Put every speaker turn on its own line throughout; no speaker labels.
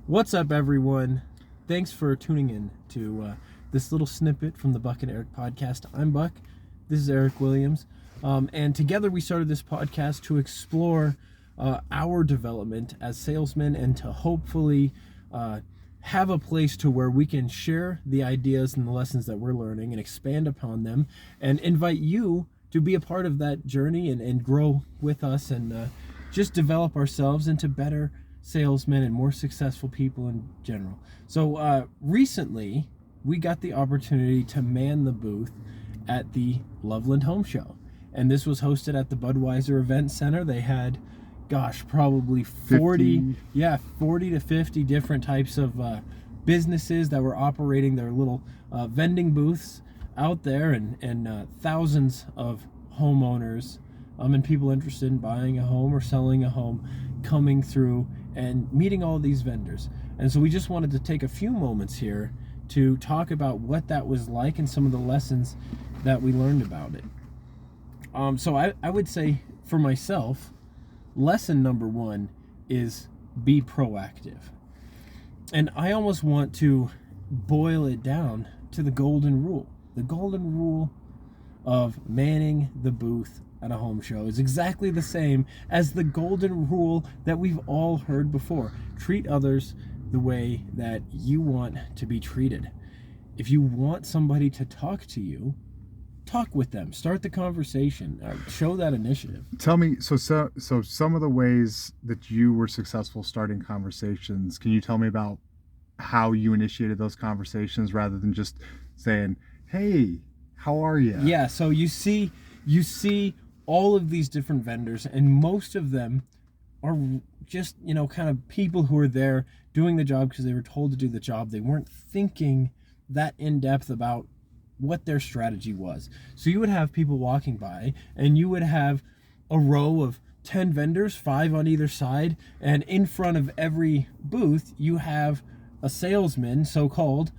What's up, everyone? Thanks for tuning in to this little snippet from the Buck and Eric podcast. I'm Buck. This is Eric Williams. And together we started this podcast to explore our development as salesmen and to hopefully have a place to where we can share the ideas and the lessons that we're learning and expand upon them and invite you to be a part of that journey and grow with us and just develop ourselves into better salesmen and more successful people in general. So recently we got the opportunity to man the booth at the Loveland Home Show, and this was hosted at the Budweiser Event Center. They had probably 40 to 50 different types of businesses that were operating their little vending booths out there, and thousands of homeowners and people interested in buying a home or selling a home coming through and meeting all these vendors. And so we just wanted to take a few moments here to talk about what that was like and some of the lessons that we learned about it. So I would say for myself, lesson number one is be proactive. And I almost want to boil it down to the golden rule. The golden rule of manning the booth at a home show is exactly the same as the golden rule that we've all heard before. Treat others the way that you want to be treated. If you want somebody to talk to you, talk with them. Start the conversation. Show that initiative.
Tell me, so some of the ways that you were successful starting conversations, can you tell me about how you initiated those conversations rather than just saying, hey, how are you?
Yeah, so you see all of these different vendors, and most of them are just, kind of people who are there doing the job because they were told to do the job. They weren't thinking that in depth about what their strategy was. So you would have people walking by, and you would have a row of 10 vendors, 5 on either side, and in front of every booth, you have a salesman, so-called,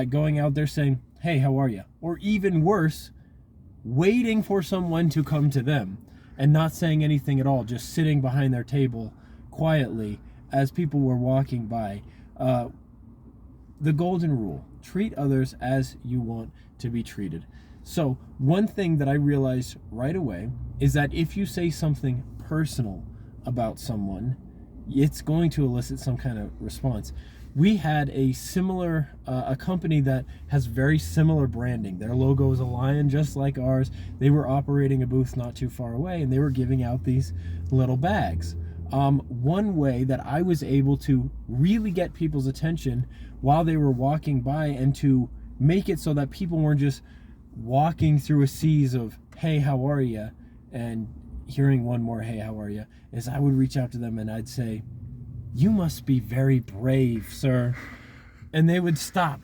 going out there saying, hey, how are you? Or even worse, waiting for someone to come to them and not saying anything at all, just sitting behind their table quietly as people were walking by. The golden rule: treat others as you want to be treated. So one thing that I realized right away is that if you say something personal about someone, it's going to elicit some kind of response. We had a similar, a company that has very similar branding. Their logo is a lion just like ours. They were operating a booth not too far away, and they were giving out these little bags. One way that I was able to really get people's attention while they were walking by, and to make it so that people weren't just walking through a seas of, hey, how are you? And hearing one more, hey, how are you? Is I would reach out to them and I'd say, you must be very brave, sir. And they would stop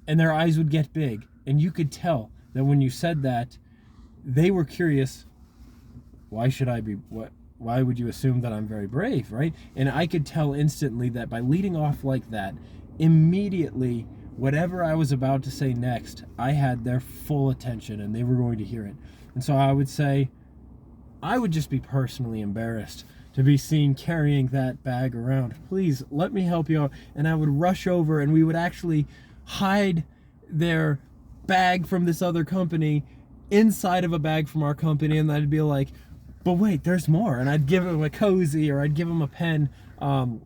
and their eyes would get big. And you could tell that when you said that, they were curious. Why would you assume that I'm very brave, right? And I could tell instantly that by leading off like that, immediately, whatever I was about to say next, I had their full attention and they were going to hear it. And so I would say, I would just be personally embarrassed to be seen carrying that bag around. Please let me help you out. And I would rush over, and we would actually hide their bag from this other company inside of a bag from our company. And I'd be like, but wait, there's more. And I'd give them a cozy, or I'd give them a pen. And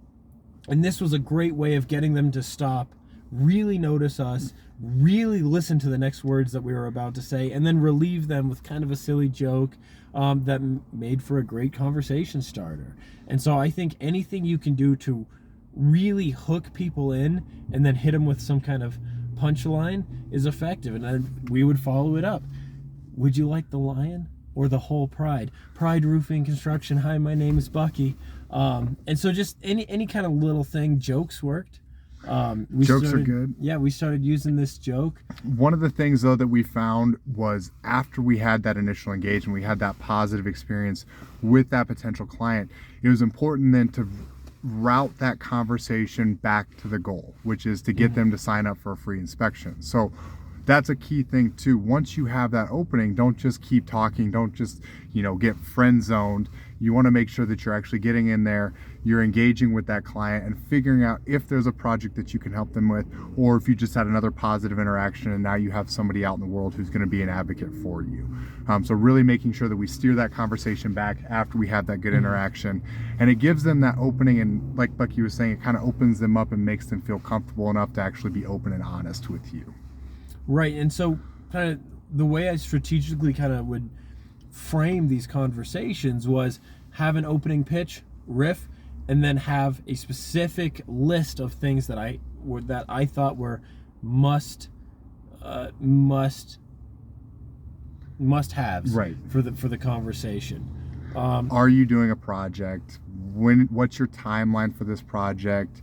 this was a great way of getting them to stop, really notice us, really listen to the next words that we were about to say, and then relieve them with kind of a silly joke that made for a great conversation starter. And so I think anything you can do to really hook people in and then hit them with some kind of punchline is effective. And then we would follow it up. Would you like the lion or the whole Pride? Pride Roofing Construction. Hi, my name is Bucky. And so just any kind of little thing. Jokes worked.
Jokes are good.
Yeah, we started using this joke.
One of the things, though, that we found was after we had that initial engagement, we had that positive experience with that potential client, it was important then to route that conversation back to the goal, which is to get them to sign up for a free inspection. So that's a key thing too. Once you have that opening, don't just keep talking. Don't just, get friend zoned. You want to make sure that you're actually getting in there, you're engaging with that client and figuring out if there's a project that you can help them with, or if you just had another positive interaction and now you have somebody out in the world who's going to be an advocate for you. So really making sure that we steer that conversation back after we have that good interaction, and it gives them that opening, and like Bucky was saying, it kind of opens them up and makes them feel comfortable enough to actually be open and honest with you.
Right. And so kind of the way I strategically kind of would frame these conversations was have an opening pitch, riff, and then have a specific list of things that I thought were must haves,
right,
for the conversation.
Are you doing a project? What's your timeline for this project?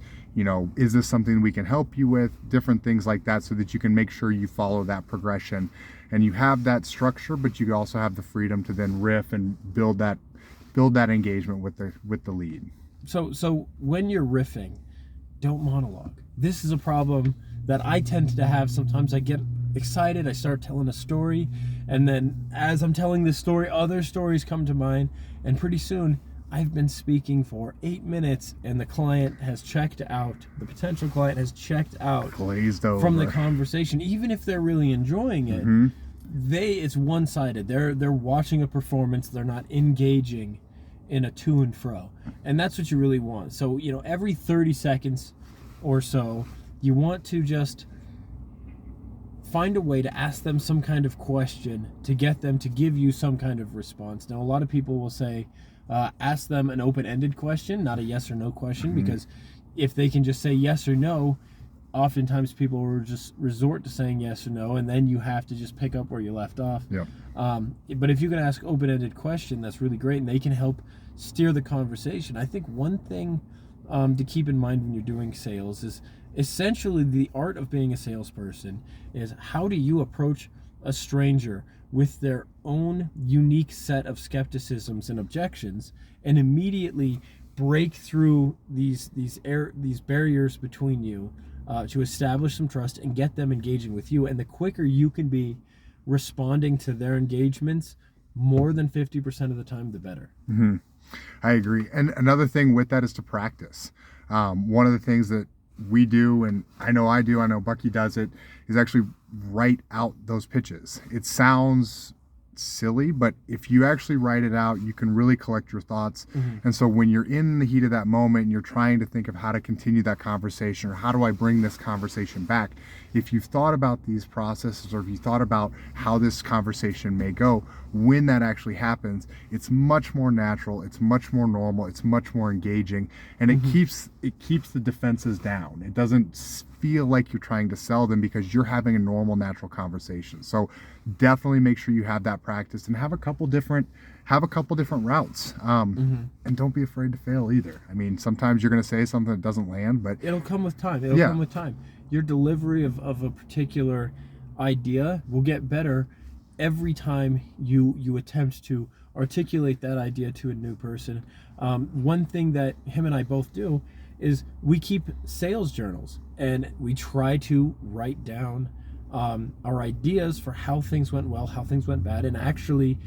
Is this something we can help you with? Different things like that, so that you can make sure you follow that progression and you have that structure, but you also have the freedom to then riff and build that engagement with the lead.
So when you're riffing, don't monologue. This is a problem that I tend to have. Sometimes I get excited, I start telling a story, and then as I'm telling this story, other stories come to mind, and pretty soon I've been speaking for 8 minutes and the client has checked out. The potential client has checked out,
glazed over
from the conversation. Even if they're really enjoying it, it's one-sided. They're watching a performance, they're not engaging in a to and fro. And that's what you really want. So, every 30 seconds or so, you want to just find a way to ask them some kind of question to get them to give you some kind of response. Now, a lot of people will say, ask them an open-ended question, not a yes or no question, because if they can just say yes or no, oftentimes people will just resort to saying yes or no, and then you have to just pick up where you left off.
Yep.
But if you can ask open-ended question, that's really great, and they can help steer the conversation. I think one thing to keep in mind when you're doing sales is essentially the art of being a salesperson is how do you approach a stranger with their own unique set of skepticisms and objections, and immediately break through these barriers between you to establish some trust and get them engaging with you. And the quicker you can be responding to their engagements more than 50% of the time, the better.
I agree. And another thing with that is to practice. One of the things that we do, and I know Bucky does it, is actually write out those pitches. It sounds silly, but if you actually write it out, you can really collect your thoughts. And so when you're in the heat of that moment and you're trying to think of how to continue that conversation, or how do I bring this conversation back, if you've thought about these processes, or if you thought about how this conversation may go, when that actually happens, it's much more natural, it's much more normal, it's much more engaging, and it keeps the defenses down. It doesn't feel like you're trying to sell them, because you're having a normal, natural conversation. So definitely make sure you have that practice and have a couple different routes. And don't be afraid to fail either. I mean, sometimes you're going to say something that doesn't land, but
it'll come with time. It'll come with time. Your delivery of a particular idea will get better every time you attempt to articulate that idea to a new person. One thing that him and I both do is we keep sales journals, and we try to write down our ideas for how things went well, how things went bad, and actually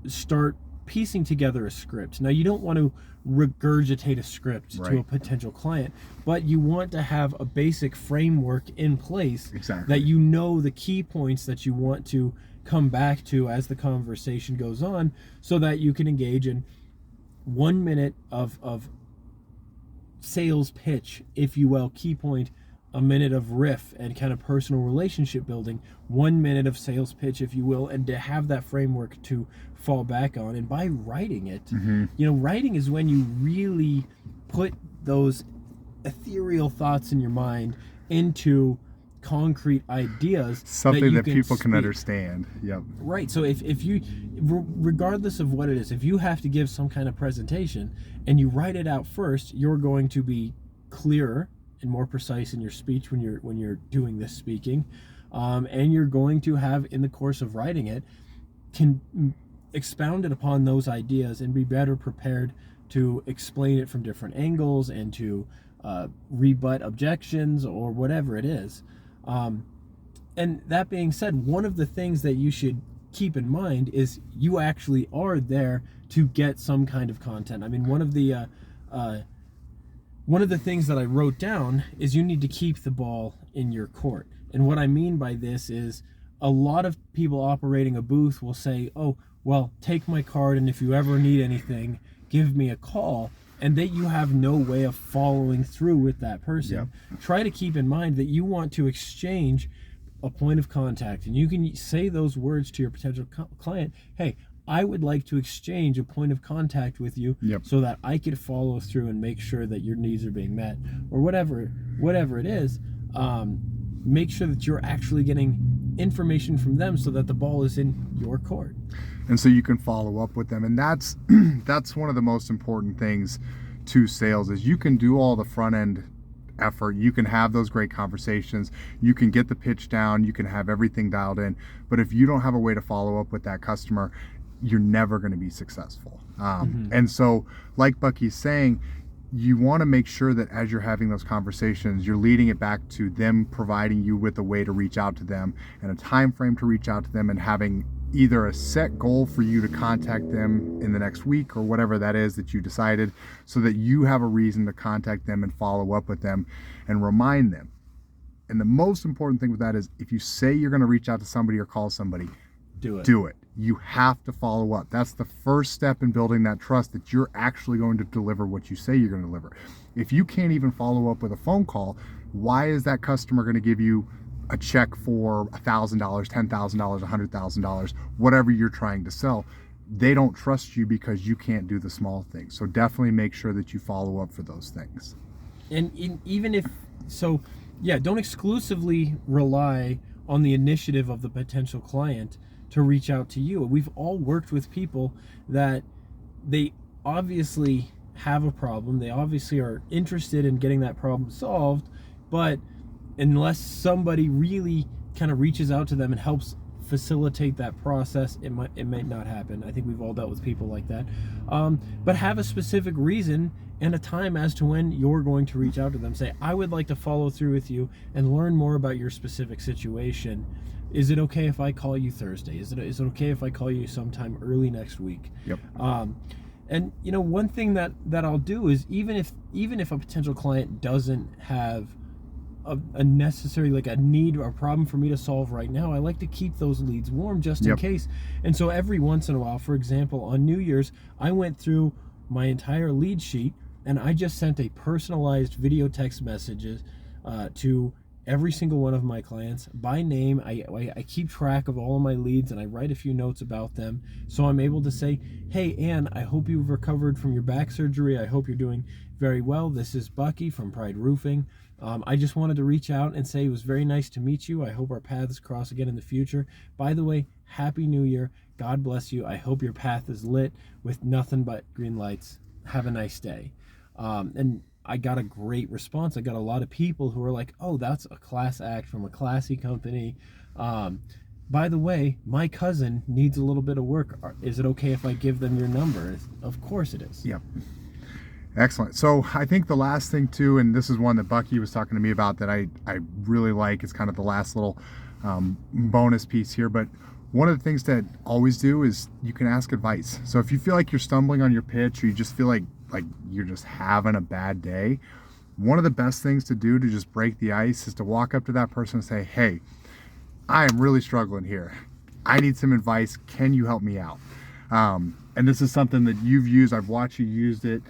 start piecing together a script. Now, you don't want to regurgitate a script to a potential client, but you want to have a basic framework in place that you know the key points that you want to come back to as the conversation goes on, so that you can engage in 1 minute of sales pitch, if you will, key point, a minute of riff and kind of personal relationship building, 1 minute of sales pitch, if you will, and to have that framework to fall back on. And by writing it, writing is when you really put those ethereal thoughts in your mind into concrete ideas,
something that people can understand.
Right. So if you, regardless of what it is, if you have to give some kind of presentation and you write it out first, you're going to be clearer and more precise in your speech when you're doing this speaking, and you're going to have, in the course of writing it, can expound it upon those ideas and be better prepared to explain it from different angles and to rebut objections or whatever it is. And that being said, one of the things that you should keep in mind is you actually are there to get some kind of content. I mean, one of the things that I wrote down is you need to keep the ball in your court. And what I mean by this is a lot of people operating a booth will say, oh, well, take my card, and if you ever need anything, give me a call. And that you have no way of following through with that person.
Yep.
Try to keep in mind that you want to exchange a point of contact, and you can say those words to your potential client. Hey, I would like to exchange a point of contact with you, so that I could follow through and make sure that your needs are being met, or whatever it is. Make sure that you're actually getting information from them so that the ball is in your court.
And so you can follow up with them. And that's that's one of the most important things to sales, is you can do all the front end effort. You can have those great conversations. You can get the pitch down. You can have everything dialed in. But if you don't have a way to follow up with that customer, you're never going to be successful. And so, like Bucky's saying, you want to make sure that as you're having those conversations, you're leading it back to them providing you with a way to reach out to them and a time frame to reach out to them, and having either a set goal for you to contact them in the next week or whatever that is that you decided, so that you have a reason to contact them and follow up with them and remind them. And the most important thing with that is, if you say you're going to reach out to somebody or call somebody, do it. You have to follow up. That's the first step in building that trust, that you're actually going to deliver what you say you're going to deliver. If you can't even follow up with a phone call, why is that customer going to give you a check for $1,000, $10,000, $100,000, whatever you're trying to sell? They don't trust you because you can't do the small things. So definitely make sure that you follow up for those things.
And even if so, don't exclusively rely on the initiative of the potential client to reach out to you. We've all worked with people that they obviously have a problem. They obviously are interested in getting that problem solved, but unless somebody really kind of reaches out to them and helps facilitate that process, it might not happen. I think we've all dealt with people like that. But have a specific reason and a time as to when you're going to reach out to them. Say, I would like to follow through with you and learn more about your specific situation. Is it okay if I call you Thursday? Is it okay if I call you sometime early next week?
Yep.
And one thing that I'll do is, even if a potential client doesn't have a necessary, like a need or a problem for me to solve right now, I like to keep those leads warm just in case. And so every once in a while, for example, on New Year's, I went through my entire lead sheet and I just sent a personalized video text messages to every single one of my clients by name. I keep track of all of my leads and I write a few notes about them, so I'm able to say, hey Ann, I hope you've recovered from your back surgery. I hope you're doing very well. This is Bucky from Pride Roofing. I just wanted to reach out and say it was very nice to meet you. I hope our paths cross again in the future. By the way, Happy New Year. God bless you. I hope your path is lit with nothing but green lights. Have a nice day. And I got a great response. I got a lot of people who were like, oh, that's a class act from a classy company. By the way, my cousin needs a little bit of work. Is it okay if I give them your number? Of course it is.
Yep. Excellent. So I think the last thing too, and this is one that Bucky was talking to me about that I really like, it's kind of the last little bonus piece here, but one of the things to always do is you can ask advice. So if you feel like you're stumbling on your pitch, or you just feel like you're just having a bad day, one of the best things to do to just break the ice is to walk up to that person and say, hey, I am really struggling here. I need some advice. Can you help me out? And this is something that you've used. I've watched you use it.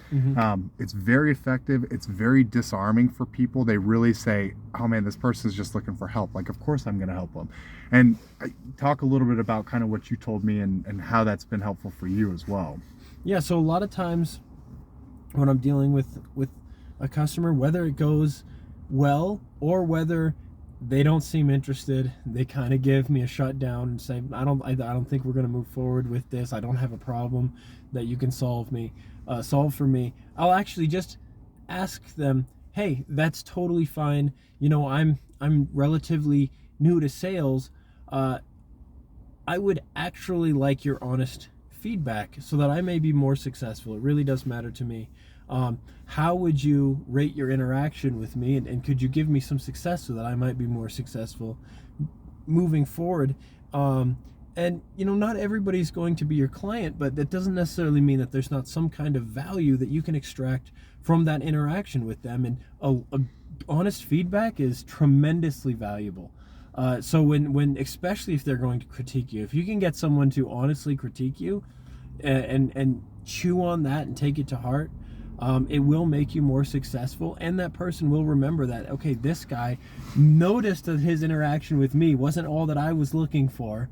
It's very effective. It's very disarming for people. They really say, oh man, this person's just looking for help. Like, of course I'm going to help them. And talk a little bit about kind of what you told me and how that's been helpful for you as well.
Yeah, so a lot of times when I'm dealing with a customer, whether it goes well or whether they don't seem interested, they kind of give me a shutdown and say, I don't think we're going to move forward with this. I don't have a problem that you can solve for me. I'll actually just ask them, hey, that's totally fine. I'm relatively new to sales. I would actually like your honest feedback so that I may be more successful. It really does matter to me. How would you rate your interaction with me, and could you give me some success so that I might be more successful moving forward? And, not everybody's going to be your client, but that doesn't necessarily mean that there's not some kind of value that you can extract from that interaction with them. And a honest feedback is tremendously valuable. So when especially if they're going to critique you, if you can get someone to honestly critique you and chew on that and take it to heart, it will make you more successful, and that person will remember that, okay, this guy noticed that his interaction with me wasn't all that I was looking for.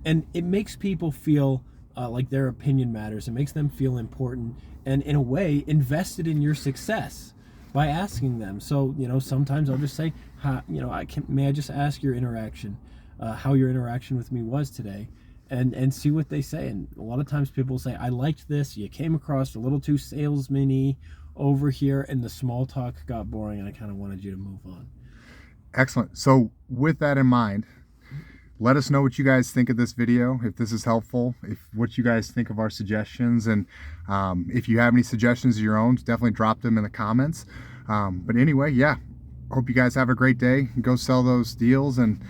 And it makes people feel like their opinion matters. It makes them feel important and, in a way, invested in your success by asking them. So, sometimes I'll just say, may I just ask your interaction, how your interaction with me was today, and see what they say. And a lot of times people say, I liked this. You came across a little too salesman-y over here, and the small talk got boring, and I kind of wanted you to move on.
Excellent. So with that in mind, let us know what you guys think of this video, if this is helpful, what you guys think of our suggestions, and if you have any suggestions of your own, definitely drop them in the comments. But anyway, yeah, hope you guys have a great day. Go sell those deals and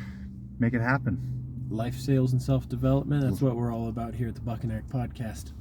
make it happen.
Life, sales, and self-development, that's what we're all about here at the Buck and Eric Podcast.